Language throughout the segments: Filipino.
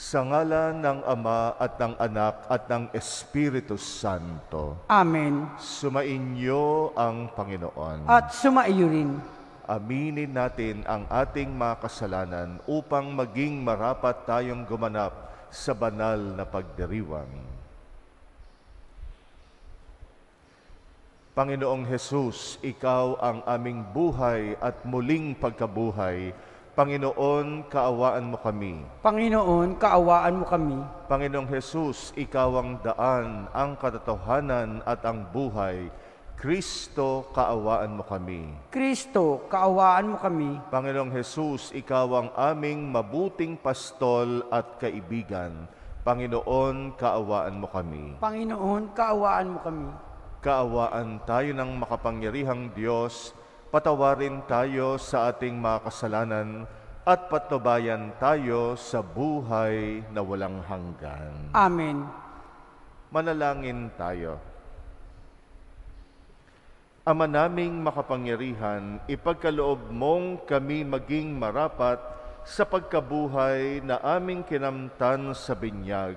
Sa ngalan ng Ama at ng Anak at ng Espiritu Santo. Amen. Sumainyo ang Panginoon. At sumaiyo rin. Aminin natin ang ating mga kasalanan upang maging marapat tayong gumanap sa banal na pagdiriwang. Panginoong Hesus, Ikaw ang aming buhay at muling pagkabuhay. Panginoon, kaawaan mo kami. Panginoon, kaawaan mo kami. Panginoong Hesus, Ikaw ang daan, ang katotohanan at ang buhay. Kristo, kaawaan mo kami. Kristo, kaawaan mo kami. Panginoong Hesus, Ikaw ang aming mabuting pastol at kaibigan. Panginoon, kaawaan mo kami. Panginoon, kaawaan mo kami. Kaawaan tayo ng makapangyarihang Diyos, patawarin tayo sa ating mga kasalanan at patnubayan tayo sa buhay na walang hanggan. Amen. Manalangin tayo. Ama naming makapangyarihan, ipagkaloob mong kami maging marapat sa pagkabuhay na aming kinamtan sa binyag,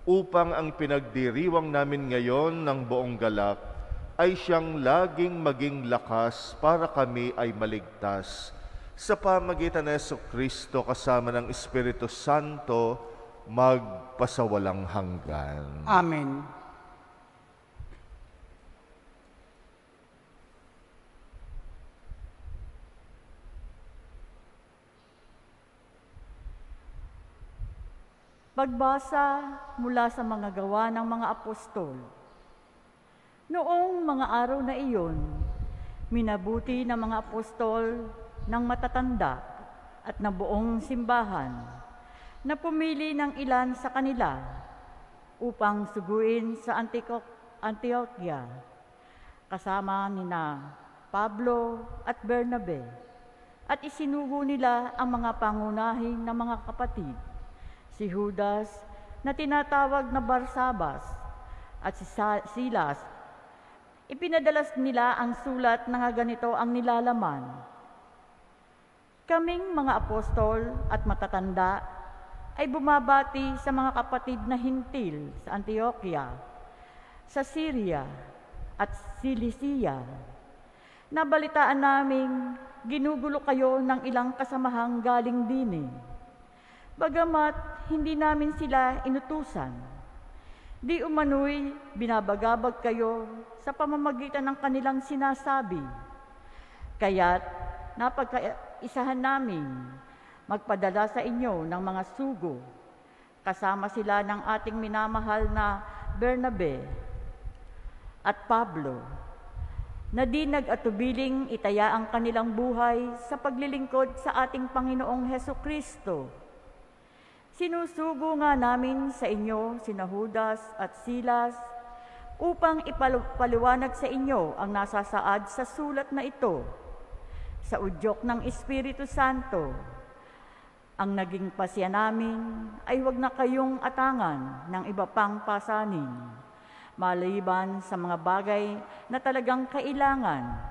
upang ang pinagdiriwang namin ngayon ng buong galak ay siyang laging maging lakas para kami ay maligtas. Sa pamagitan ng Jesucristo kasama ng Espiritu Santo, magpasawalang hanggan. Amen. Pagbasa mula sa mga gawa ng mga apostol. Noong mga araw na iyon, minabuti ng mga apostol ng matatanda at ng buong simbahan na pumili ng ilan sa kanila upang suguin sa Antioquia, kasama nina Pablo at Bernabe, at isinugo nila ang mga pangunahing na mga kapatid, si Judas na tinatawag na Barsabas at si Silas. Ipinadalas nila ang sulat na ganito ang nilalaman. Kaming mga apostol at matatanda ay bumabati sa mga kapatid na hintil sa Antioquia, sa Syria at Cilicia. Nabalitaan naming ginugulo kayo ng ilang kasamahang galing din. Bagamat hindi namin sila inutusan, di umano'y binabagabag kayo sa pamamagitan ng kanilang sinasabi. Kaya't napagkaisahan namin magpadala sa inyo ng mga sugo, kasama sila ng ating minamahal na Bernabe at Pablo, na di nag-atubiling itaya ang kanilang buhay sa paglilingkod sa ating Panginoong Hesukristo. Sinusugo nga namin sa inyo sina Judas at Silas upang ipaliwanag sa inyo ang nasasaad sa sulat na ito sa udyok ng Espiritu Santo. Ang naging pasya namin ay huwag na kayong atangan ng iba pang pasanin, maliban sa mga bagay na talagang kailangan.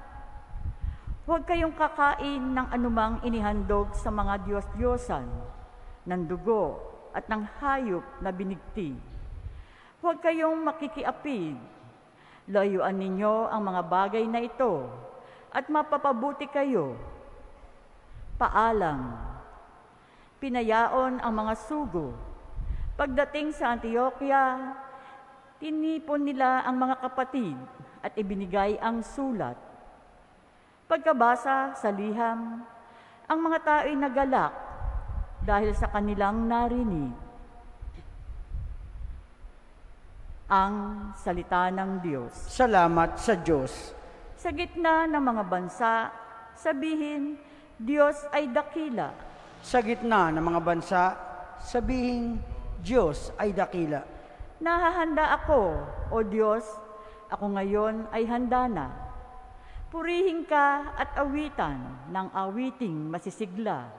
Huwag kayong kakain ng anumang inihandog sa mga Diyos-Diyosan, ng dugo at ng hayop na binigti. Huwag kayong makikiapid. Layuan ninyo ang mga bagay na ito at mapapabuti kayo. Paalam. Pinayaon ang mga sugo. Pagdating sa Antioquia, tinipon nila ang mga kapatid at ibinigay ang sulat. Pagkabasa sa liham, ang mga tao'y nagalak dahil sa kanilang narinig. Ang salita ng Diyos. Salamat sa Diyos. Sa gitna ng mga bansa, sabihin, Diyos ay dakila. Sa gitna ng mga bansa, sabihin, Diyos ay dakila. Nahahanda ako, O Diyos, ako ngayon ay handa na. Purihin ka at awitan ng awiting masisigla.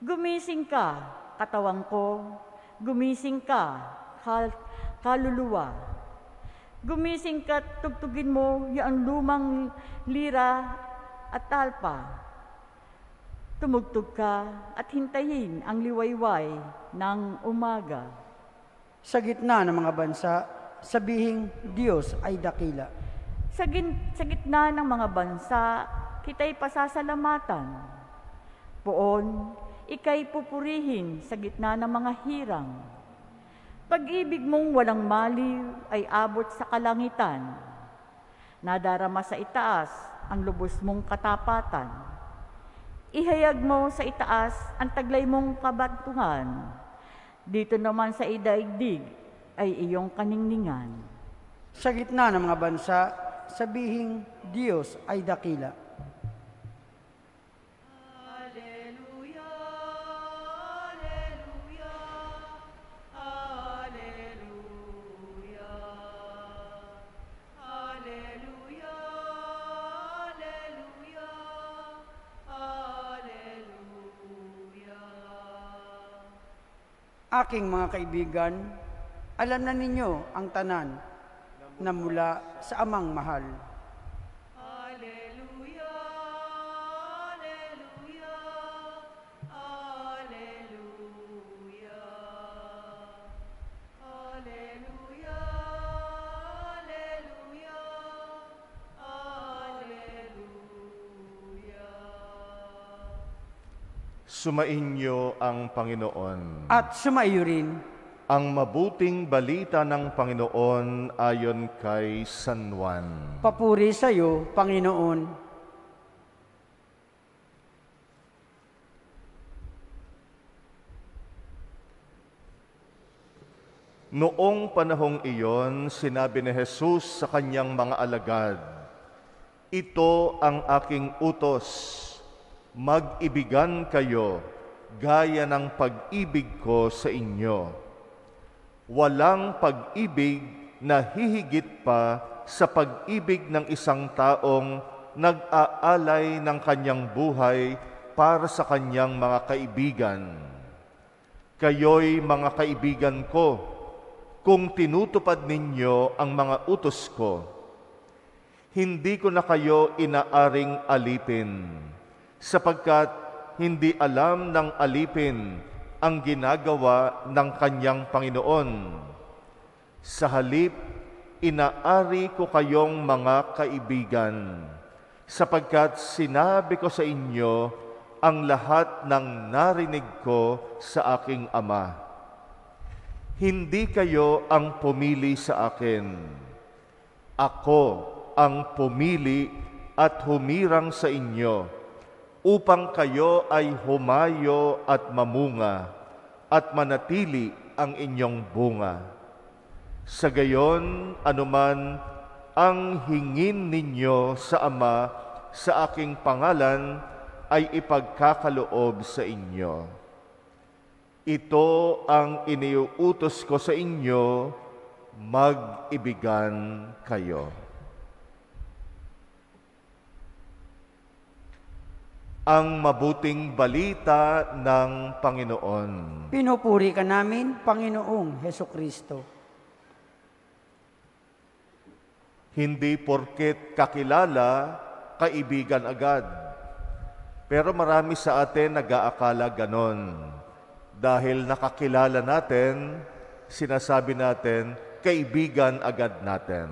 Gumising ka, katawan ko, gumising ka, kaluluwa. Gumising ka, tugtugin mo yung lumang lira at talpa. Tumugtog ka at hintayin ang liwayway ng umaga. Sa gitna ng mga bansa, sabihing Diyos ay dakila. Sa gitna ng mga bansa, kita'y pasasalamatan. Poon, ika'y pupurihin sa gitna ng mga hirang. Pag-ibig mong walang maliw ay abot sa kalangitan. Nadarama sa itaas ang lubos mong katapatan. Ihayag mo sa itaas ang taglay mong kabantungan. Dito naman sa idaigdig ay iyong kaningningan. Sa gitna ng mga bansa, sabihing Diyos ay dakila. Aking mga kaibigan, alam na ninyo ang tanan na mula sa Amang mahal. Alleluia, Alleluia, Alleluia, Alleluia, Alleluia, Alleluia. Sumainyo ang Panginoon. At sumaiyo rin Ang mabuting balita ng Panginoon ayon kay San Juan. papuri sa iyo, Panginoon. Noong panahong iyon, sinabi ni Jesus sa kanyang mga alagad, "Ito ang aking utos, mag-ibigan kayo gaya ng pag-ibig ko sa inyo. Walang pag-ibig na hihigit pa sa pag-ibig ng isang taong nag-aalay ng kanyang buhay para sa kanyang mga kaibigan. Kayo'y mga kaibigan ko, kung tinutupad ninyo ang mga utos ko. Hindi ko na kayo inaaring alipin, sapagkat hindi alam ng alipin ang ginagawa ng kanyang Panginoon. Sa halip, inaari ko kayong mga kaibigan, sapagkat sinabi ko sa inyo ang lahat ng narinig ko sa aking Ama. Hindi kayo ang pumili sa akin. Ako ang pumili at humirang sa inyo, upang kayo ay humayo at mamunga, at manatili ang inyong bunga. Sa gayon, anuman ang hingin ninyo sa Ama sa aking pangalan, ay ipagkakaloob sa inyo. Ito ang iniuutos ko sa inyo, mag-ibigan kayo." Ang mabuting balita ng Panginoon. Pinupuri ka namin, Panginoong Hesukristo. Hindi porket kakilala, kaibigan agad. Pero marami sa atin nag-aakala ganon. Dahil nakakilala natin, sinasabi natin, kaibigan agad natin.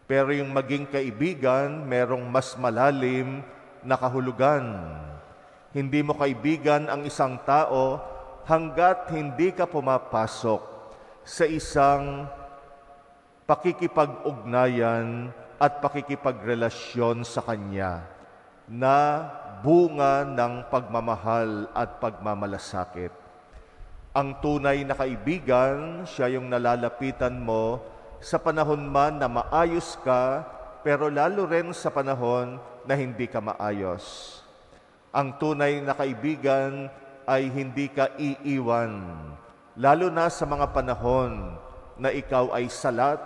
Pero yung maging kaibigan, merong mas malalim na kahulugan. Hindi mo kaibigan ang isang tao hanggat hindi ka pumapasok sa isang pakikipag-ugnayan at pakikipagrelasyon sa Kanya na bunga ng pagmamahal at pagmamalasakit. Ang tunay na kaibigan, siya yung nalalapitan mo sa panahon man na maayos ka, pero lalo rin sa panahon na hindi ka maayos. Ang tunay na kaibigan ay hindi ka iiwan, lalo na sa mga panahon na ikaw ay salat,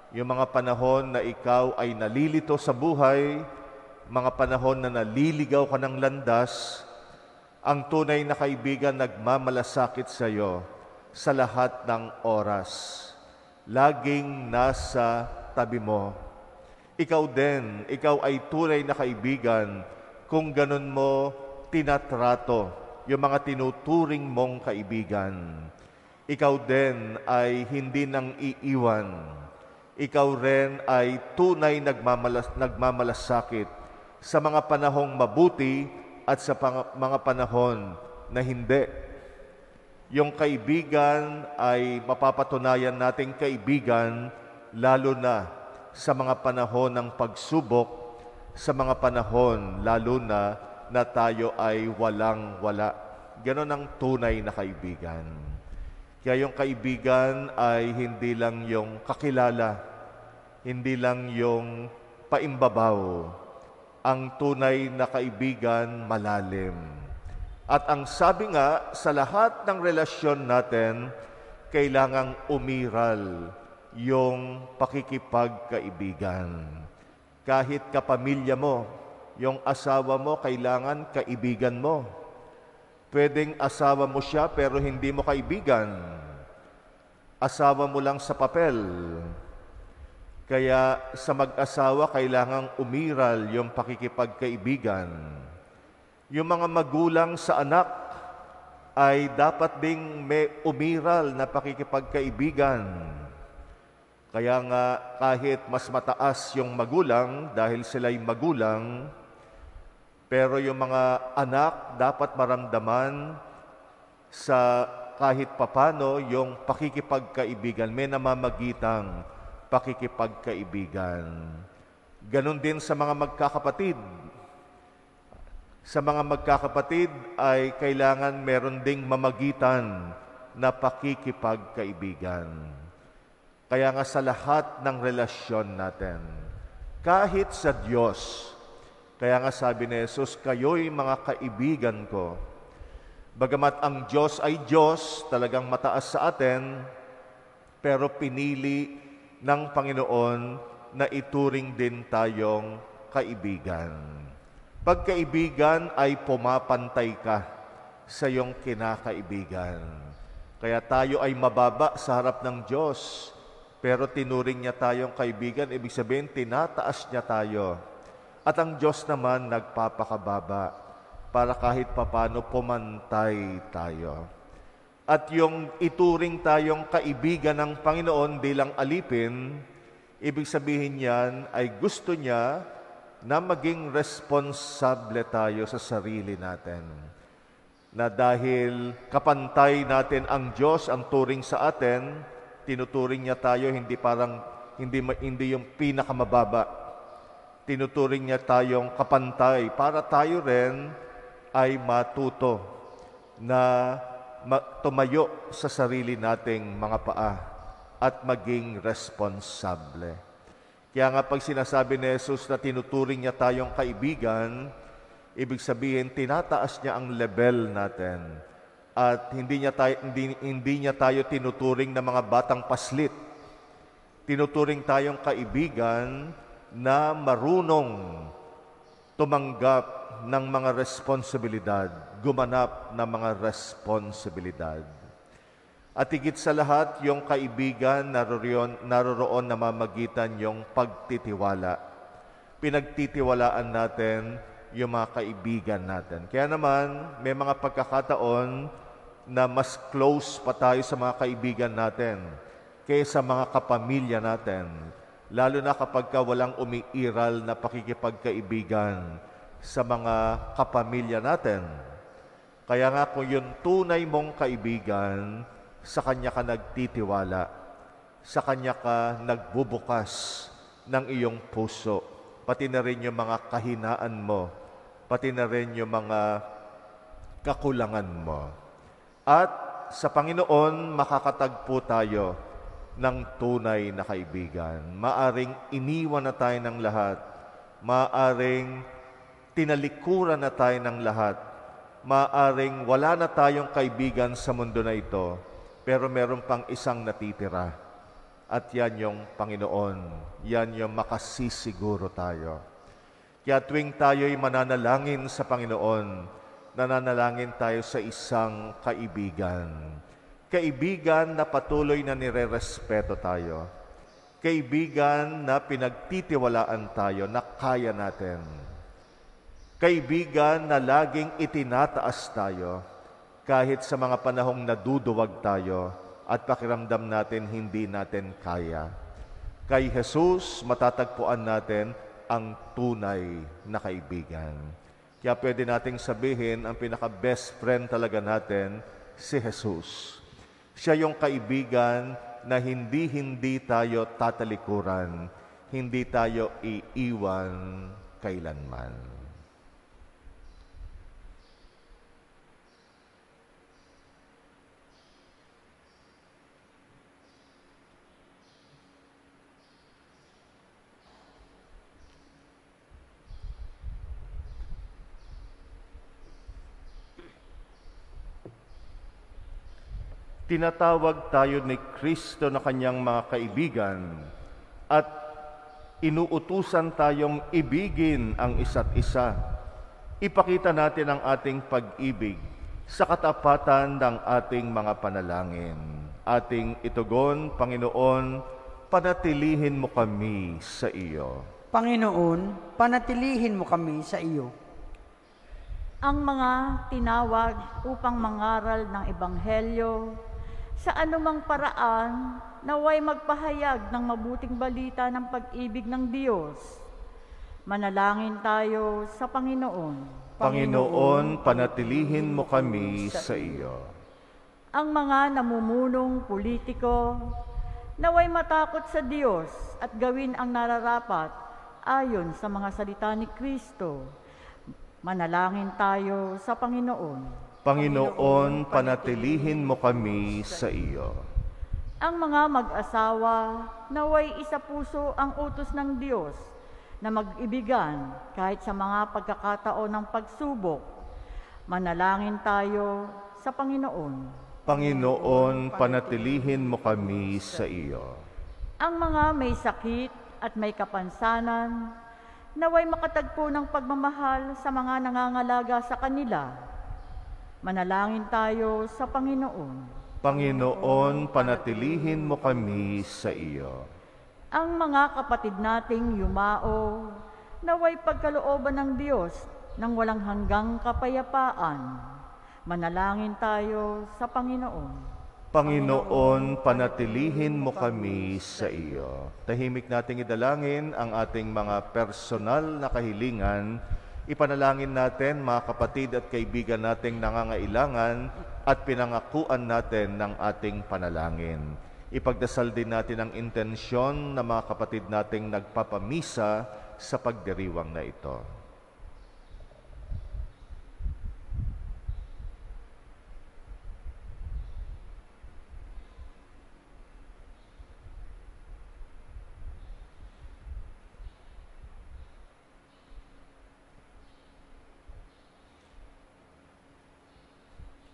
yung mga panahon na ikaw ay nalilito sa buhay, mga panahon na naliligaw ka ng landas. Ang tunay na kaibigan nagmamalasakit sa iyo sa lahat ng oras. Laging nasa tabi mo. Ikaw din, ikaw ay tunay na kaibigan kung ganun mo tinatrato, yung mga tinuturing mong kaibigan. Ikaw din ay hindi nang iiwan. Ikaw rin ay tunay nagmamalasakit sa mga panahong mabuti at sa mga panahon na hindi. Yung kaibigan ay mapapatunayan nating kaibigan lalo na sa mga panahon ng pagsubok, sa mga panahon lalo na tayo ay walang-wala. Ganon ang tunay na kaibigan. Kaya yung kaibigan ay hindi lang yung kakilala, hindi lang yung paimbabaw. Ang tunay na kaibigan, malalim. At ang sabi nga, sa lahat ng relasyon natin, kailangang umiral yung pakikipagkaibigan. Kahit kapamilya mo, yung asawa mo, kailangan kaibigan mo. Pwedeng asawa mo siya pero hindi mo kaibigan. Asawa mo lang sa papel. Kaya sa mag-asawa, kailangang umiral yung pakikipagkaibigan. Yung mga magulang sa anak ay dapat ding may umiral na pakikipagkaibigan. Kaya nga kahit mas mataas yung magulang dahil sila'y magulang, pero yung mga anak dapat maramdaman sa kahit papano yung pakikipagkaibigan. May namamagitang pakikipagkaibigan. Ganon din sa mga magkakapatid. Sa mga magkakapatid ay kailangan meron ding mamagitan na pakikipagkaibigan. Kaya nga sa lahat ng relasyon natin, kahit sa Diyos, kaya nga sabi ni Jesus, kayo'y mga kaibigan ko. Bagamat ang Diyos ay Diyos, talagang mataas sa atin, pero pinili ng Panginoon na ituring din tayong kaibigan. Pagkaibigan ay pumapantay ka sa iyong kinakaibigan. Kaya tayo ay mababa sa harap ng Diyos, pero tinuring niya tayong kaibigan, ibig sabihin, tinataas niya tayo. At ang Diyos naman nagpapakababa para kahit papano pumantay tayo. At yung ituring tayong kaibigan ng Panginoon bilang alipin, ibig sabihin niyan ay gusto niya na maging responsable tayo sa sarili natin. Na dahil kapantay natin ang Diyos, ang turing sa atin, tinuturing niya tayo hindi yung pinakamababa. Tinuturing niya tayong kapantay para tayo rin ay matuto na tumayo sa sarili nating mga paa at maging responsable. Kaya nga pag sinasabi ni Jesus na tinuturing niya tayong kaibigan, ibig sabihin tinataas niya ang level natin at hindi niya tayo tinuturing na mga batang paslit. Tinuturing tayong kaibigan na marunong tumanggap ng mga responsibilidad, gumanap ng mga responsibilidad. At higit sa lahat, yung kaibigan naroroon namamagitan yung pagtitiwala. Pinagtitiwalaan natin yung mga kaibigan natin. Kaya naman, may mga pagkakataon na mas close pa tayo sa mga kaibigan natin kaysa mga kapamilya natin. Lalo na kapag walang umiiral na pakikipagkaibigan sa mga kapamilya natin. Kaya nga kung yung tunay mong kaibigan, sa Kanya ka nagtitiwala, sa Kanya ka nagbubukas ng iyong puso, pati na rin yung mga kahinaan mo, pati na rin yung mga kakulangan mo. At sa Panginoon, makakatagpo tayo ng tunay na kaibigan. Maaring iniwan na tayo ng lahat. Maaring tinalikuran na tayo ng lahat. Maaring wala na tayong kaibigan sa mundo na ito, pero meron pang isang natitira. At yan yung Panginoon. Yan yung makasisiguro tayo. Kaya tuwing tayo'y mananalangin sa Panginoon, nananalangin tayo sa isang kaibigan. Kaibigan na patuloy na nire-respeto tayo. Kaibigan na pinagtitiwalaan tayo na kaya natin. Kaibigan na laging itinataas tayo kahit sa mga panahong naduduwag tayo at pakiramdam natin hindi natin kaya. Kay Jesus, matatagpuan natin ang tunay na kaibigan. Kaya pwede nating sabihin, ang pinaka-best friend talaga natin, si Jesus. Siya yung kaibigan na hindi tayo tatalikuran, hindi tayo iiwan kailanman. Tinatawag tayo ni Kristo na kanyang mga kaibigan at inuutusan tayong ibigin ang isa't isa. Ipakita natin ang ating pag-ibig sa katapatan ng ating mga panalangin. Ating itugon, Panginoon, panatilihin mo kami sa iyo. Panginoon, panatilihin mo kami sa iyo. Ang mga tinawag upang mangaral ng Ebanghelyo sa anumang paraan naway magpahayag ng mabuting balita ng pag-ibig ng Diyos. Manalangin tayo sa Panginoon. Panginoon, panatilihin mo kami sa iyo. Ang mga namumunong politiko naway matakot sa Diyos at gawin ang nararapat ayon sa mga salita ni Kristo. Manalangin tayo sa Panginoon. Panginoon, panatilihin mo kami sa iyo. Ang mga mag-asawa naway isa puso ang utos ng Diyos na mag-ibigan kahit sa mga pagkakataon ng pagsubok. Manalangin tayo sa Panginoon. Panginoon, panatilihin mo kami sa iyo. Ang mga may sakit at may kapansanan naway makatagpo ng pagmamahal sa mga nangangalaga sa kanila. Manalangin tayo sa Panginoon. Panginoon, panatilihin mo kami sa iyo. Ang mga kapatid nating yumao, naway pagkalooban ng Diyos ng walang hanggang kapayapaan. Manalangin tayo sa Panginoon. Panginoon, panatilihin mo kami sa iyo. Tahimik nating idalangin ang ating mga personal na kahilingan. Ipanalangin natin mga kapatid at kaibigan nating nangangailangan at pinangakuan natin ng ating panalangin. Ipagdasal din natin ang intensyon ng mga kapatid nating nagpapamisa sa pagdiriwang na ito.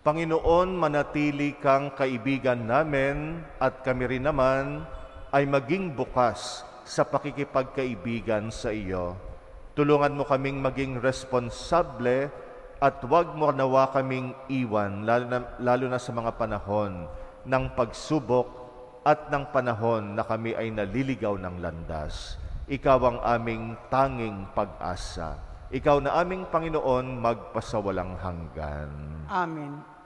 Panginoon, manatili kang kaibigan namin at kami rin naman ay maging bukas sa pakikipagkaibigan sa iyo. Tulungan mo kaming maging responsable at huwag mo nawa kaming iwan, lalo na sa mga panahon ng pagsubok at ng panahon na kami ay naliligaw ng landas. Ikaw ang aming tanging pag-asa. Ikaw na aming Panginoon magpasawalang hanggan. Amen.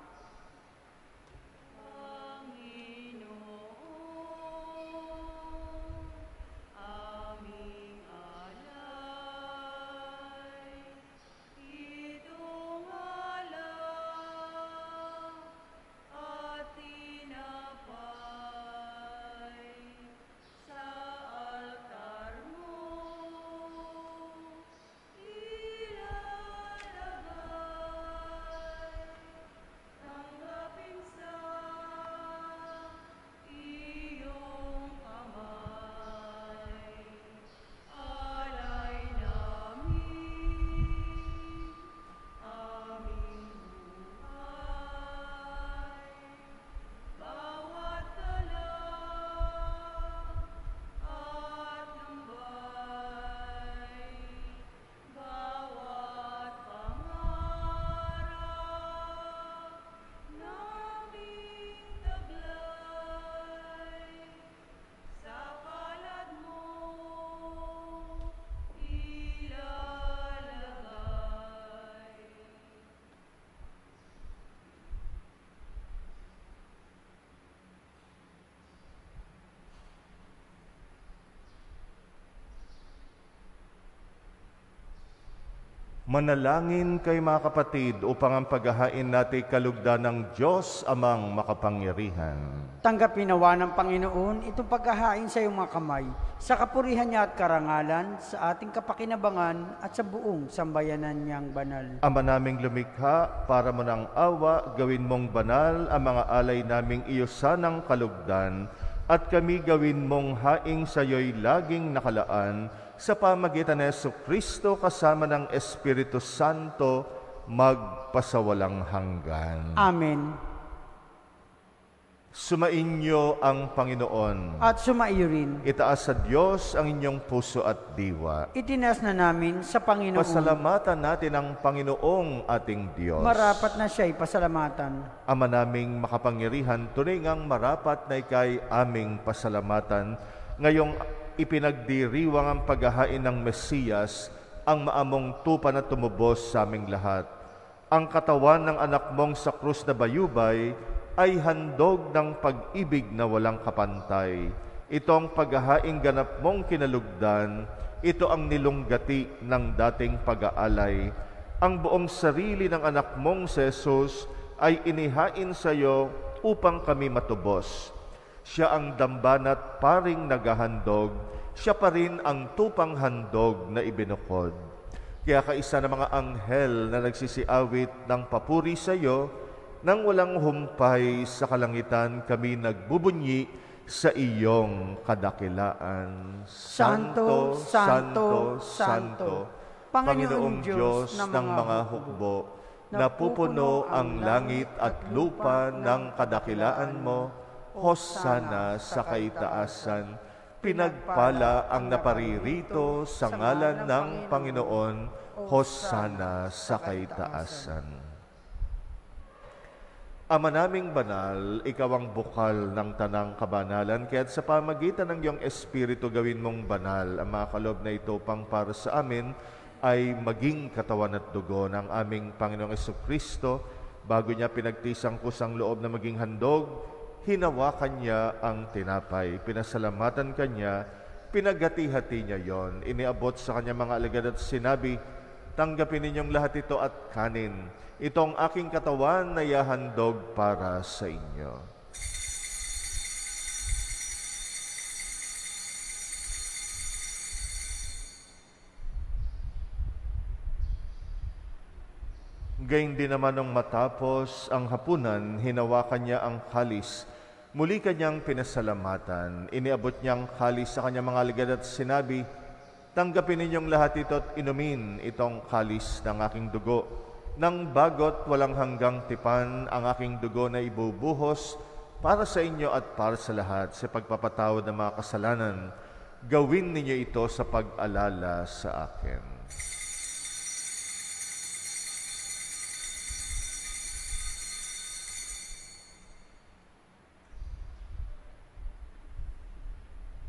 Manalangin kay mga kapatid upang ang paghahain natin kalugdan ng Diyos amang makapangyarihan. Tanggapin nawa ng Panginoon itong paghahain sa iyong mga kamay, sa kapurihan niya at karangalan, sa ating kapakinabangan at sa buong sambayanan niyang banal. Ama naming lumikha, para mo ng awa, gawin mong banal ang mga alay naming iyo sanang kalugdan, at kami gawin mong haing sa iyo'y laging nakalaan, sa pamagitan ni Jesucristo kasama ng Espiritu Santo, magpasawalang hanggan. Amen. Sumainyo ang Panginoon. At sumaiyo rin. Itaas sa Diyos ang inyong puso at diwa. Itinas na namin sa Panginoon. Pasalamatan natin ang Panginoong ating Diyos. Marapat na siya'y pasalamatan. Ama naming makapangyarihan, tunay ngang marapat na ika'y aming pasalamatan. Ngayong ipinagdiriwang ang paghahain ng Mesiyas, ang maamong tupa na tumubos sa aming lahat. Ang katawan ng anak mong sa krus na bayubay ay handog ng pag-ibig na walang kapantay. Ito ang paghahaing ganap mong kinalugdan, ito ang nilunggati ng dating pag-aalay. Ang buong sarili ng anak mong si Jesus ay inihain sa iyo upang kami matubos. Siya ang dambanat paring naghahandog, siya pa rin ang tupang handog na ibinukod. Kaya kaisa ng mga anghel na nagsisiawit ng papuri sa iyo, nang walang humpay sa kalangitan kami nagbubunyi sa iyong kadakilaan. Santo, Santo, Santo, Panginoong Diyos ng mga hukbo, napupuno ang langit at lupa ng kadakilaan mo. Hosana sa kaitaasan, pinagpala ang naparirito sa ngalan ng Panginoon. Hosana sa kaitaasan. Ama naming banal, ikaw ang bukal ng tanang kabanalan, kaya't sa pamagitan ng iyong Espiritu gawin mong banal ang mga kaloob na ito pang para sa amin ay maging katawan at dugo ng aming Panginoong Jesucristo. Bago niya pinagtisang kusang loob na maging handog, hinawakan niya ang tinapay, pinasalamatan kanya, pinaghati-hati niya yon, iniabot sa kanya mga alagad at sinabi, tanggapin ninyong lahat ito at kanin. Ito ang aking katawan na ihahandog para sa inyo. Gayun din naman nung matapos ang hapunan, hinawakan niya ang kalis. Muli kanyang pinasalamatan. Iniabot niyang kalis sa kanyang mga alagad at sinabi, tanggapin ninyong lahat ito at inumin itong kalis ng aking dugo. Nang bagot walang hanggang tipan ang aking dugo na ibubuhos para sa inyo at para sa lahat sa pagpapatawad ng mga kasalanan. Gawin ninyo ito sa pag-alala sa akin.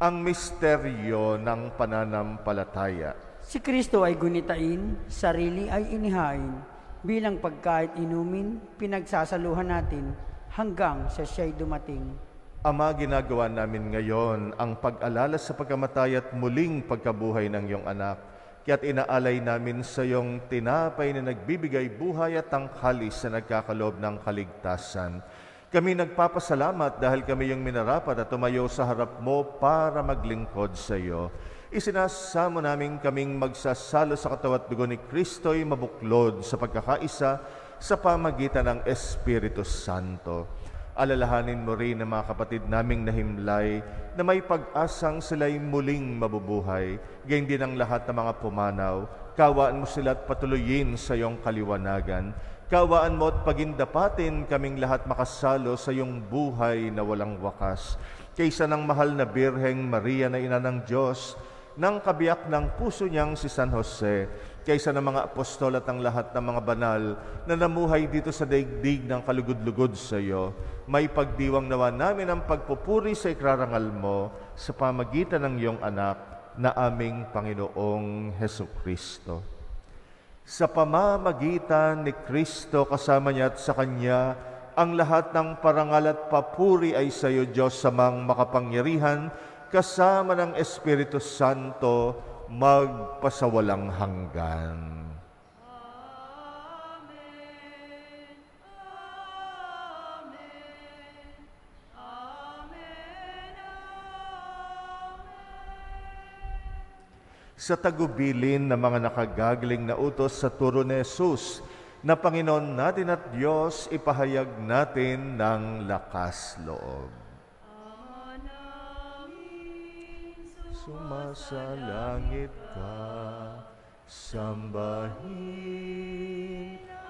Ang misteryo ng pananampalataya. Si Kristo ay gunitain, sarili ay inihain. Bilang pagkain inumin, pinagsasaluhan natin hanggang sa siya'y dumating. Ama, ginagawa namin ngayon ang pag-alala sa pagkamatay at muling pagkabuhay ng iyong anak. Kaya't inaalay namin sa iyong tinapay na nagbibigay buhay at tanghalis na nagkakaloob ng kaligtasan. Kami nagpapasalamat dahil kami yung minarapat at tumayo sa harap mo para maglingkod sa iyo. Isinasamo namin kaming magsasalo sa katawan at dugo ni Kristo'y mabuklod sa pagkakaisa sa pamagitan ng Espiritu Santo. Alalahanin mo rin ang mga kapatid naming nahimlay na may pag-asang sila'y muling mabubuhay. Gayon din ang lahat ng mga pumanaw. Kawaan mo sila at patuloyin sa iyong kaliwanagan. Kawaan mo at pagindapatin kaming lahat makasalo sa iyong buhay na walang wakas. Kaysa ng mahal na Birheng Maria na ina ng Diyos, ng kabiyak ng puso niyang si San Jose, kaysa ng mga apostol at ang lahat ng mga banal na namuhay dito sa daigdig ng kalugod-lugod sa iyo, may pagdiwang nawa namin ang pagpupuri sa ikrarangal mo sa pamagitan ng iyong anak na aming Panginoong Hesukristo. Sa pamamagitan ni Kristo kasama niya at sa Kanya, ang lahat ng parangal at papuri ay sa iyo, Diyos Amang makapangyarihan, kasama ng Espiritu Santo, magpasawalang hanggan. sa tagubilin ng mga nakagagaling na utos sa turo ni Jesus, na Panginoon natin at Diyos, ipahayag natin ng lakas loob. Ama namin, Sumasalangit ka, sambahin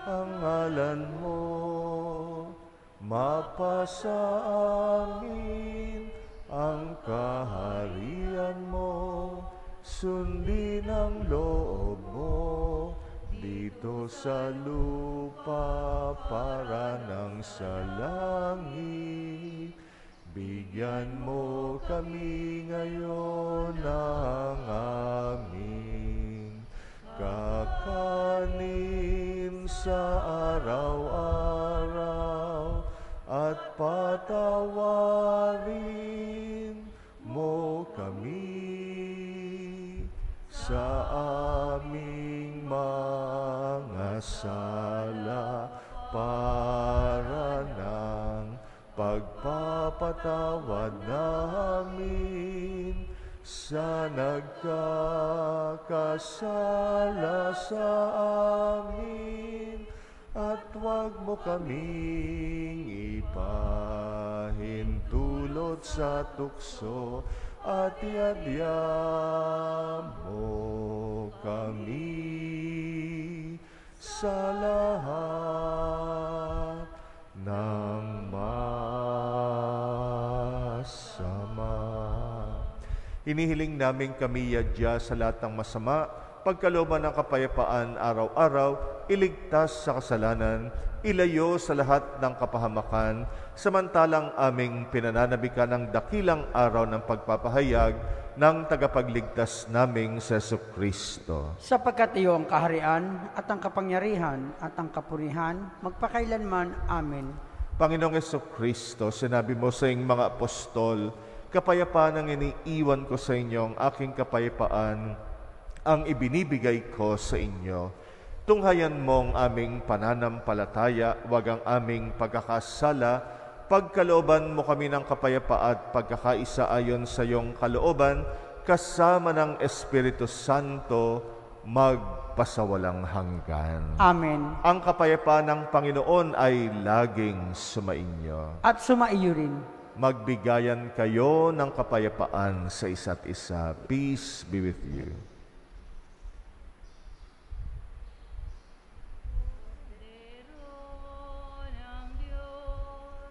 ang ngalan mo, mapasa amin ang kaharian mo, sundin ang loob mo, dito sa lupa para nang sa langit. Bigyan mo kami ngayon ng aming kakanin sa araw-araw, at patawarin mo kami sa aming mga sala, para ng pagpapatawad namin sa nagkakasala sa amin, at huwag mo kaming ipahintulot sa tukso, at iadya mo kami sa lahat ng masama. Hinihiling namin kami yadya sa lahat ng masama, pagkalooban ng kapayapaan araw-araw, iligtas sa kasalanan, ilayo sa lahat ng kapahamakan, samantalang aming pinananabikan ng dakilang araw ng pagpapahayag ng tagapagligtas naming sa Jesucristo. Sapagkat iyo ang kaharian at ang kapangyarihan at ang kapurihan, magpakailanman. Amen. Panginoong Jesucristo, sinabi mo sa iyong mga apostol, kapayapaan ang iniiwan ko sa inyo, ang aking kapayapaan ang ibinibigay ko sa inyo. Tunghayan mo ang aming pananampalataya, wag ang aming pagkakasala. Pagkalooban mo kami ng kapayapaan at pagkakaisa ayon sa iyong kalooban, kasama ng Espiritu Santo, magpasawalang hanggan. Amen. Ang kapayapaan ng Panginoon ay laging sumainyo. At sumaiyo rin. Magbigayan kayo ng kapayapaan sa isa't isa. Peace be with you. ng Diyos,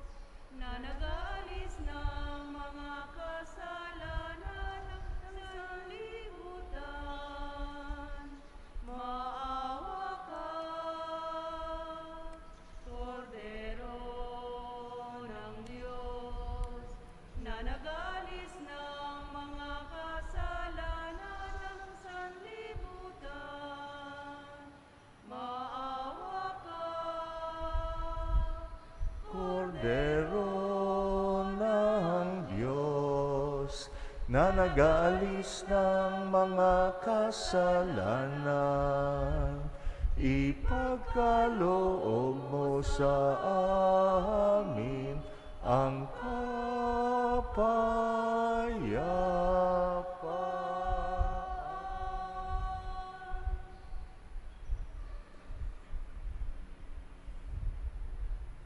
na nag-aalis ng mga kasalanan ng sanlibutan, maawa ka. Kordero ng Diyos, na nag-aalis ng mga kasalanan ng sanlibutan, maawa ka. Kordero ng Diyos, na nag-aalis ng mga kasalanan, ipagkaloob mo sa amin ang kapayapaan.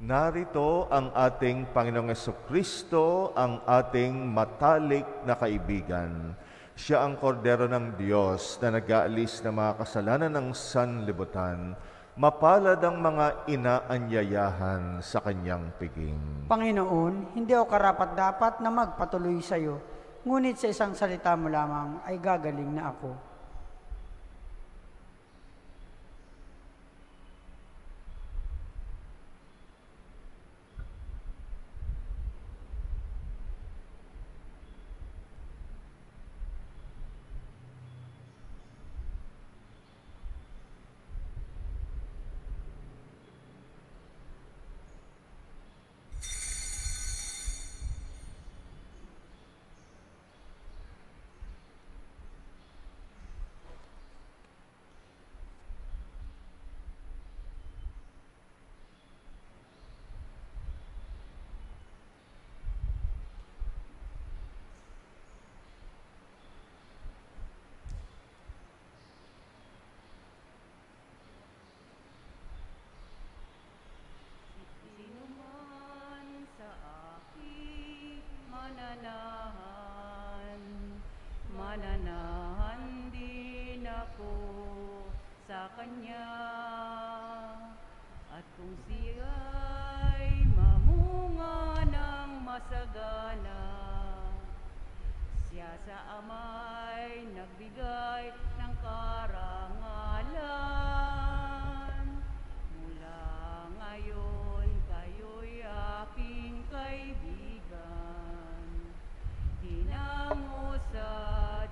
Narito ang ating Panginoong Jesucristo, ang ating matalik na kaibigan. Siya ang kordero ng Diyos na nag-aalis ng mga kasalanan ng sanlibutan. Mapalad ang mga inaanyayahan sa kanyang piging. Panginoon, hindi ako karapat-dapat na magpatuloy sa iyo, ngunit sa isang salita mo lamang ay gagaling na ako. mananahan. Mananahan din ako sa Kanya. At kung siya'y mamunga ng masagana, siya sa Ama'y nagbigay ng karangalan. Mula ngayon, kayo'y aking kaibigan. Hinango sa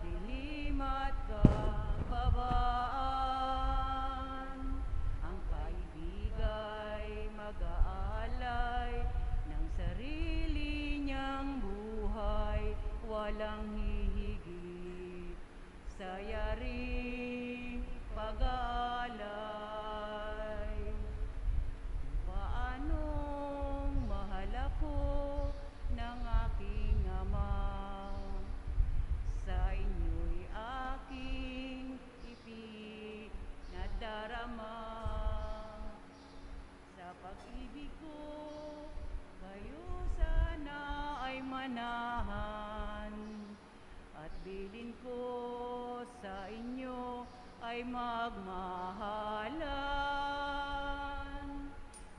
dilim at kababaan. Ang kaibigay mag-aalay ng sarili niyang buhay, walang hihigit sa yaring pag-aalay. Paanong mahal ako ng aking Ama, sa inyo'y aking ipinadarama. Sa pag-ibig ko, kayo sana ay manahan, at bilin ko sa inyo ay magmahalan.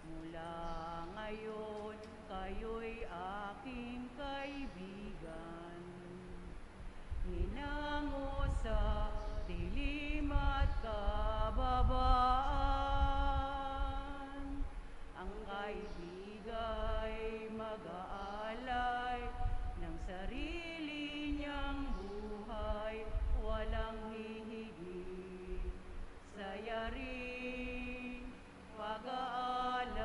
Mula ngayon, kayo'y aking kaibigan. Hinango sa dilim at kababaan. Ang kaibigay mag-aalay ng sarili niyang buhay, walang hihigit sa yaring pag-aalay.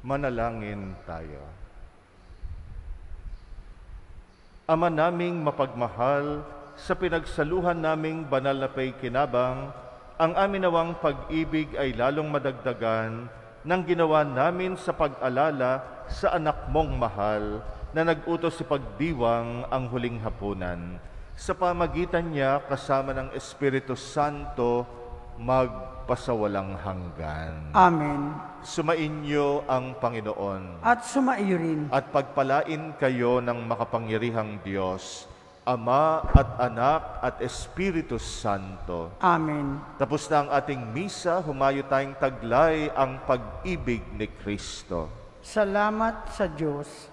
Manalangin tayo. Ama naming mapagmahal, sa pinagsaluhan naming banal na paikinabang, ang amin nawang pag-ibig ay lalong madagdagan ng ginawa namin sa pag-alala sa anak mong mahal na nag-utos si pagdiwang ang huling hapunan. Sa pamagitan niya kasama ng Espiritu Santo, magpasawalang hanggan. Amen. Sumainyo ang Panginoon At sumaiyo rin. at pagpalain kayo ng makapangyarihang Diyos, Ama at Anak at Espiritu Santo. Amen. Tapos na ang ating misa, humayo tayong taglay ang pag-ibig ni Kristo. Salamat sa Diyos.